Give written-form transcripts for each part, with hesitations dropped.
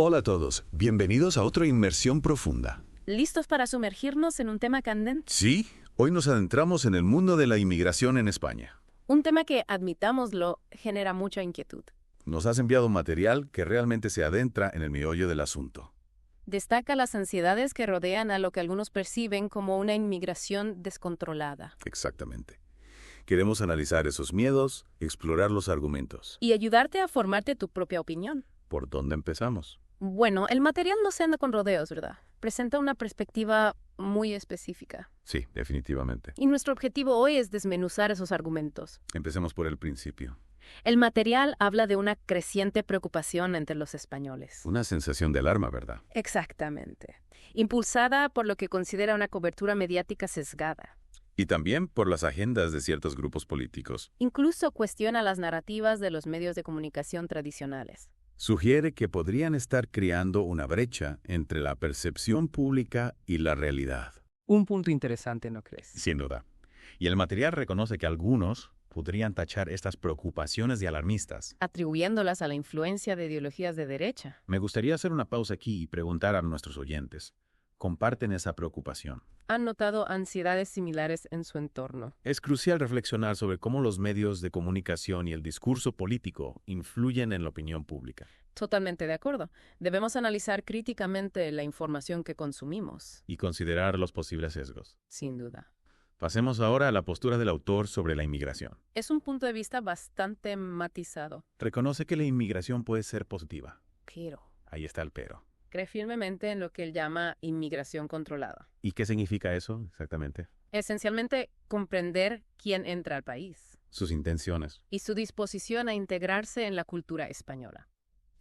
Hola a todos, bienvenidos a otra inmersión profunda. ¿Listos para sumergirnos en un tema candente? Sí, hoy nos adentramos en el mundo de la inmigración en España. Un tema que, admitámoslo, genera mucha inquietud. Nos has enviado material que realmente se adentra en el meollo del asunto. Destaca las ansiedades que rodean a lo que algunos perciben como una inmigración descontrolada. Exactamente. Queremos analizar esos miedos, explorar los argumentos. Y ayudarte a formarte tu propia opinión. ¿Por dónde empezamos? Bueno, el material no se anda con rodeos, ¿verdad? Presenta una perspectiva muy específica. Sí, definitivamente. Y nuestro objetivo hoy es desmenuzar esos argumentos. Empecemos por el principio. El material habla de una creciente preocupación entre los españoles. Una sensación de alarma, ¿verdad? Exactamente. Impulsada por lo que considera una cobertura mediática sesgada. Y también por las agendas de ciertos grupos políticos. Incluso cuestiona las narrativas de los medios de comunicación tradicionales. Sugiere que podrían estar creando una brecha entre la percepción pública y la realidad. Un punto interesante, ¿no crees? Sin duda. Y el material reconoce que algunos podrían tachar estas preocupaciones de alarmistas, Atribuyéndolas a la influencia de ideologías de derecha. Me gustaría hacer una pausa aquí y preguntar a nuestros oyentes. ¿Comparten esa preocupación? Han notado ansiedades similares en su entorno. Es crucial reflexionar sobre cómo los medios de comunicación y el discurso político influyen en la opinión pública. Totalmente de acuerdo. Debemos analizar críticamente la información que consumimos. Y considerar los posibles sesgos. Sin duda. Pasemos ahora a la postura del autor sobre la inmigración. Es un punto de vista bastante matizado. Reconoce que la inmigración puede ser positiva. Pero Ahí está el pero. cree firmemente en lo que él llama inmigración controlada. ¿Y qué significa eso exactamente? Esencialmente, comprender quién entra al país Sus intenciones. y su disposición a integrarse en la cultura española,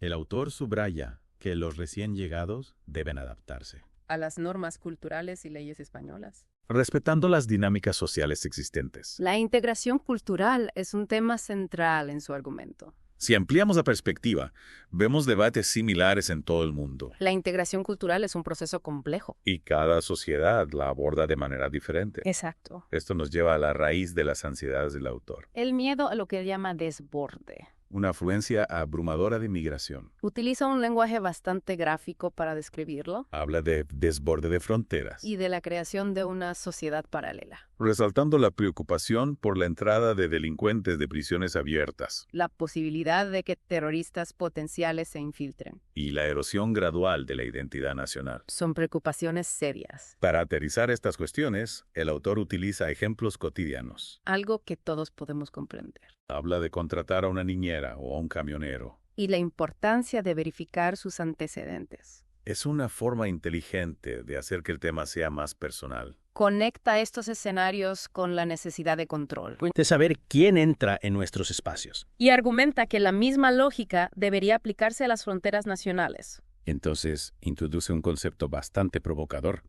El autor subraya que los recién llegados deben adaptarse, a las normas culturales y leyes españolas. respetando las dinámicas sociales existentes. La integración cultural es un tema central en su argumento. Si ampliamos la perspectiva, vemos debates similares en todo el mundo. La integración cultural es un proceso complejo. Y cada sociedad la aborda de manera diferente. Exacto. Esto nos lleva a la raíz de las ansiedades del autor. El miedo a lo que él llama desborde. Una afluencia abrumadora de migración. Utiliza un lenguaje bastante gráfico para describirlo Habla de desborde de fronteras, y de la creación de una sociedad paralela. resaltando la preocupación por la entrada de delincuentes de prisiones abiertas La posibilidad de que terroristas potenciales se infiltren. y la erosión gradual de la identidad nacional. Son preocupaciones serias. Para aterrizar estas cuestiones, el autor utiliza ejemplos cotidianos. Algo que todos podemos comprender. Habla de contratar a una niñera o a un camionero. Y la importancia de verificar sus antecedentes. Es una forma inteligente de hacer que el tema sea más personal. Conecta estos escenarios con la necesidad de control. De saber quién entra en nuestros espacios. Y argumenta que la misma lógica debería aplicarse a las fronteras nacionales. Entonces, introduce un concepto bastante provocador.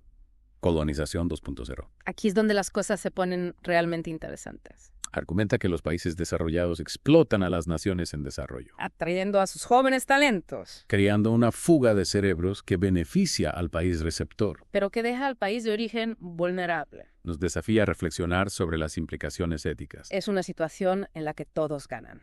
Colonización 2.0. Aquí es donde las cosas se ponen realmente interesantes. Argumenta que los países desarrollados explotan a las naciones en desarrollo, Atrayendo a sus jóvenes talentos, creando una fuga de cerebros que beneficia al país receptor. pero que deja al país de origen vulnerable. Nos desafía a reflexionar sobre las implicaciones éticas. Es una situación en la que todos ganan.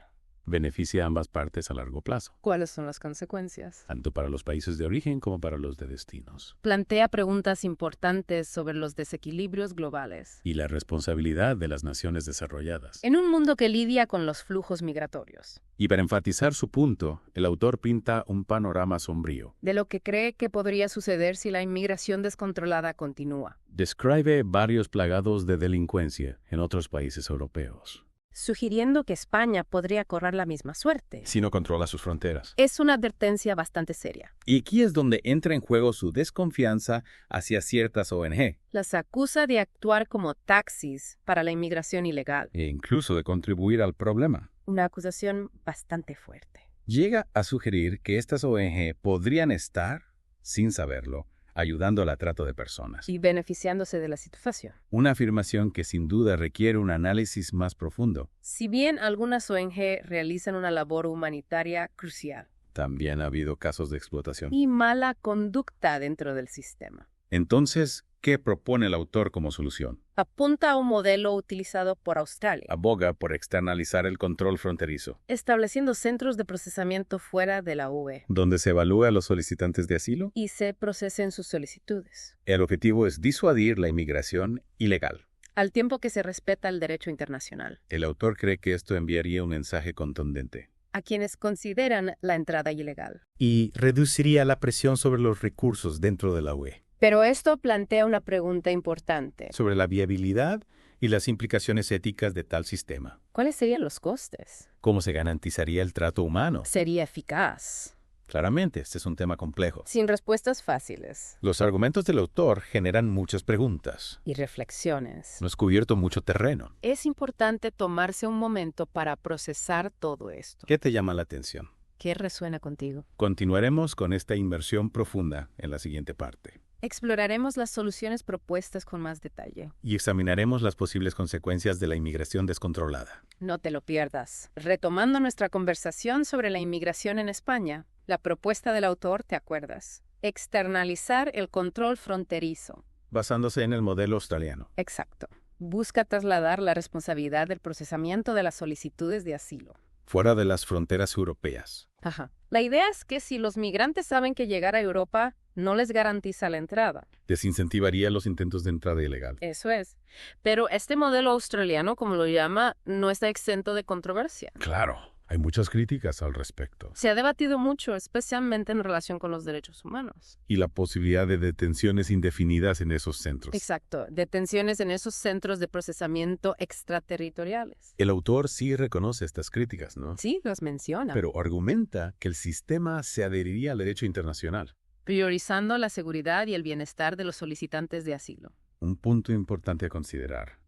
Beneficia a ambas partes a largo plazo, ¿Cuáles son las consecuencias? tanto para los países de origen como para los de destinos. Plantea preguntas importantes sobre los desequilibrios globales. Y la responsabilidad de las naciones desarrolladas. En un mundo que lidia con los flujos migratorios, Y para enfatizar su punto, el autor pinta un panorama sombrío. de lo que cree que podría suceder si la inmigración descontrolada continúa, Describe barrios plagados de delincuencia en otros países europeos. sugiriendo que España podría correr la misma suerte. Si no controla sus fronteras. Es una advertencia bastante seria. Y aquí es donde entra en juego su desconfianza hacia ciertas ONG, Las acusa de actuar como taxis para la inmigración ilegal. e incluso de contribuir al problema. Una acusación bastante fuerte. Llega a sugerir que estas ONG podrían estar, sin saberlo, ayudando al trato de personas. Y beneficiándose de la situación. Una afirmación que sin duda requiere un análisis más profundo. Si bien algunas ONG realizan una labor humanitaria crucial También ha habido casos de explotación. y mala conducta dentro del sistema. Entonces, ¿Qué propone el autor como solución? Apunta a un modelo utilizado por Australia, Aboga por externalizar el control fronterizo, estableciendo centros de procesamiento fuera de la UE donde se evalúa a los solicitantes de asilo. y se procesen sus solicitudes, El objetivo es disuadir la inmigración ilegal. al tiempo que se respeta el derecho internacional, El autor cree que esto enviaría un mensaje contundente. a quienes consideran la entrada ilegal. Y reduciría la presión sobre los recursos dentro de la UE, Pero esto plantea una pregunta importante. sobre la viabilidad y las implicaciones éticas de tal sistema. ¿Cuáles serían los costes? ¿Cómo se garantizaría el trato humano? ¿Sería eficaz? Claramente, este es un tema complejo. Sin respuestas fáciles Los argumentos del autor generan muchas preguntas. y reflexiones. No has cubierto mucho terreno. Es importante tomarse un momento para procesar todo esto. ¿Qué te llama la atención? ¿Qué resuena contigo? Continuaremos con esta inmersión profunda en la siguiente parte Exploraremos las soluciones propuestas con más detalle. y examinaremos las posibles consecuencias de la inmigración descontrolada. No te lo pierdas. Retomando nuestra conversación sobre la inmigración en España, la propuesta del autor, ¿te acuerdas? Externalizar el control fronterizo. Basándose en el modelo australiano. Exacto. Busca trasladar la responsabilidad del procesamiento de las solicitudes de asilo. Fuera de las fronteras europeas. Ajá. La idea es que si los migrantes saben que llegar a Europa no les garantiza la entrada. Desincentivaría los intentos de entrada ilegal. Eso es. Pero este modelo australiano, como lo llama, no está exento de controversia. Claro, hay muchas críticas al respecto. Se ha debatido mucho, especialmente en relación con los derechos humanos. Y la posibilidad de detenciones indefinidas en esos centros. Exacto. Detenciones en esos centros de procesamiento extraterritoriales. El autor sí reconoce estas críticas, ¿no? Sí, las menciona. Pero argumenta que el sistema se adheriría al derecho internacional. Priorizando la seguridad y el bienestar de los solicitantes de asilo. Un punto importante a considerar.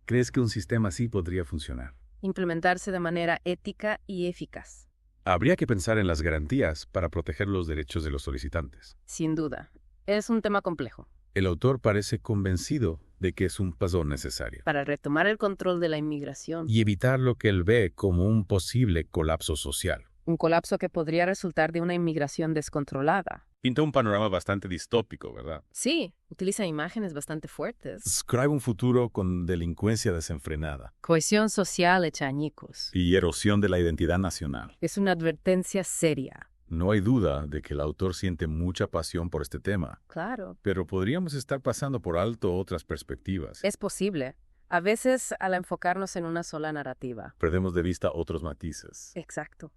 ¿Crees que un sistema así podría funcionar? Implementarse de manera ética y eficaz. Habría que pensar en las garantías para proteger los derechos de los solicitantes. Sin duda. Es un tema complejo. El autor parece convencido de que es un paso necesario Para retomar el control de la inmigración. y evitar lo que él ve como un posible colapso social. Un colapso que podría resultar de una inmigración descontrolada. Pinta un panorama bastante distópico, ¿verdad? Sí, utiliza imágenes bastante fuertes. Describe un futuro con delincuencia desenfrenada Cohesión social hecha añicos. y erosión de la identidad nacional. Es una advertencia seria. No hay duda de que el autor siente mucha pasión por este tema, Claro. pero podríamos estar pasando por alto otras perspectivas. Es posible. A veces, al enfocarnos en una sola narrativa. Perdemos de vista otros matices, Exacto.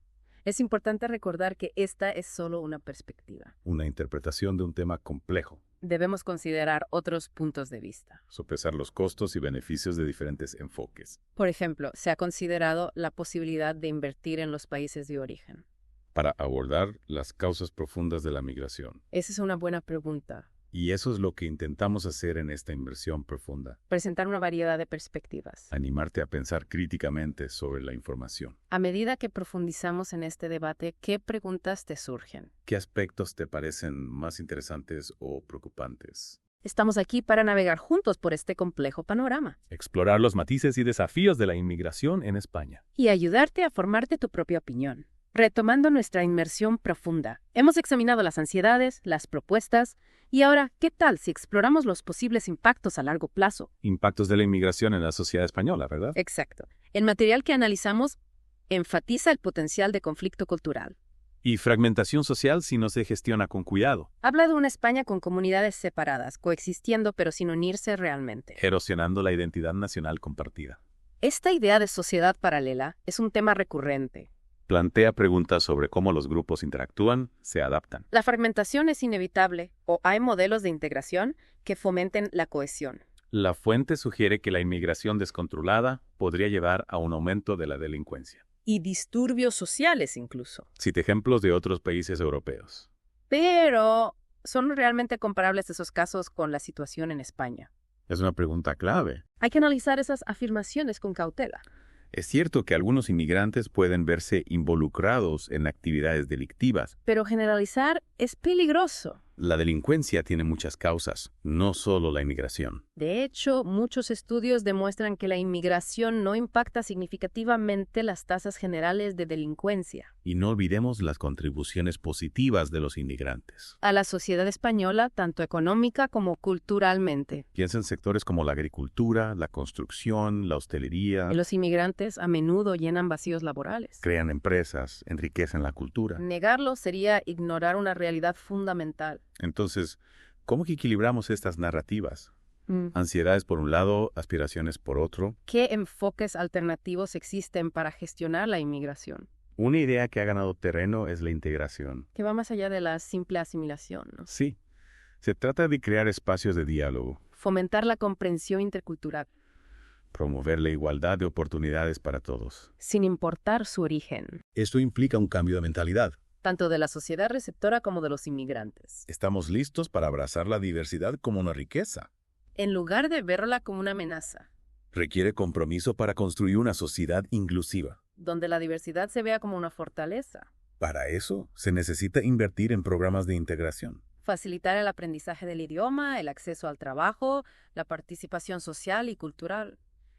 Es importante recordar que esta es solo una perspectiva. una interpretación de un tema complejo, Debemos considerar otros puntos de vista. sopesar los costos y beneficios de diferentes enfoques. Por ejemplo, se ha considerado la posibilidad de invertir en los países de origen. Para abordar las causas profundas de la migración. Esa es una buena pregunta. Y eso es lo que intentamos hacer en esta inversión profunda. Presentar una variedad de perspectivas. Animarte a pensar críticamente sobre la información. A medida que profundizamos en este debate, ¿qué preguntas te surgen? ¿Qué aspectos te parecen más interesantes o preocupantes? Estamos aquí para navegar juntos por este complejo panorama Explorar los matices y desafíos de la inmigración en España. y ayudarte a formarte tu propia opinión. Retomando nuestra inmersión profunda, hemos examinado las ansiedades, las propuestas, y ahora, ¿qué tal si exploramos los posibles impactos a largo plazo? Impactos de la inmigración en la sociedad española, ¿verdad? Exacto. El material que analizamos enfatiza el potencial de conflicto cultural. Y fragmentación social si no se gestiona con cuidado, Habla de una España con comunidades separadas, coexistiendo pero sin unirse realmente. erosionando la identidad nacional compartida. Esta idea de sociedad paralela es un tema recurrente. Plantea preguntas sobre cómo los grupos interactúan, se adaptan. La fragmentación es inevitable o hay modelos de integración que fomenten la cohesión. La fuente sugiere que la inmigración descontrolada podría llevar a un aumento de la delincuencia. Y disturbios sociales incluso. Cite ejemplos de otros países europeos. Pero, ¿son realmente comparables esos casos con la situación en España? Es una pregunta clave. Hay que analizar esas afirmaciones con cautela. Es cierto que algunos inmigrantes pueden verse involucrados en actividades delictivas. Pero generalizar es peligroso. La delincuencia tiene muchas causas, no solo la inmigración. De hecho, muchos estudios demuestran que la inmigración no impacta significativamente las tasas generales de delincuencia. Y no olvidemos las contribuciones positivas de los inmigrantes. A la sociedad española, tanto económica como culturalmente. Piensa en sectores como la agricultura, la construcción, la hostelería. Y los inmigrantes a menudo llenan vacíos laborales. Crean empresas, enriquecen la cultura. Negarlo sería ignorar una realidad fundamental. Entonces, ¿cómo que equilibramos estas narrativas? Ansiedades por un lado, aspiraciones por otro. ¿Qué enfoques alternativos existen para gestionar la inmigración? Una idea que ha ganado terreno es la integración. Que va más allá de la simple asimilación, ¿no? Sí, se trata de crear espacios de diálogo, Fomentar la comprensión intercultural, promover la igualdad de oportunidades para todos. sin importar su origen, Esto implica un cambio de mentalidad. tanto de la sociedad receptora como de los inmigrantes. Estamos listos para abrazar la diversidad como una riqueza. En lugar de verla como una amenaza, Requiere compromiso para construir una sociedad inclusiva. donde la diversidad se vea como una fortaleza. Para eso, se necesita invertir en programas de integración. Facilitar el aprendizaje del idioma, el acceso al trabajo, la participación social y cultural.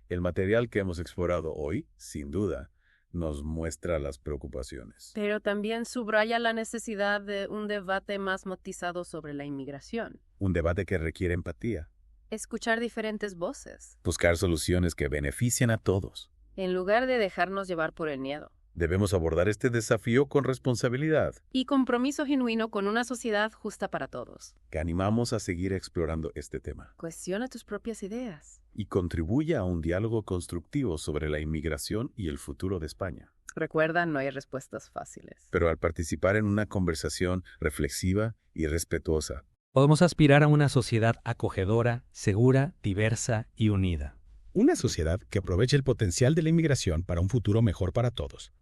El material que hemos explorado hoy, sin duda, nos muestra las preocupaciones. Pero también subraya la necesidad de un debate más matizado sobre la inmigración. Un debate que requiere empatía. Escuchar diferentes voces, Buscar soluciones que beneficien a todos. en lugar de dejarnos llevar por el miedo. Debemos abordar este desafío con responsabilidad, Y compromiso genuino con una sociedad justa para todos. que animamos a seguir explorando este tema Cuestiona tus propias ideas. y contribuya a un diálogo constructivo sobre la inmigración y el futuro de España. Recuerda, no hay respuestas fáciles. Pero al participar en una conversación reflexiva y respetuosa, Podemos aspirar a una sociedad acogedora, segura, diversa y unida. Una sociedad que aproveche el potencial de la inmigración para un futuro mejor para todos.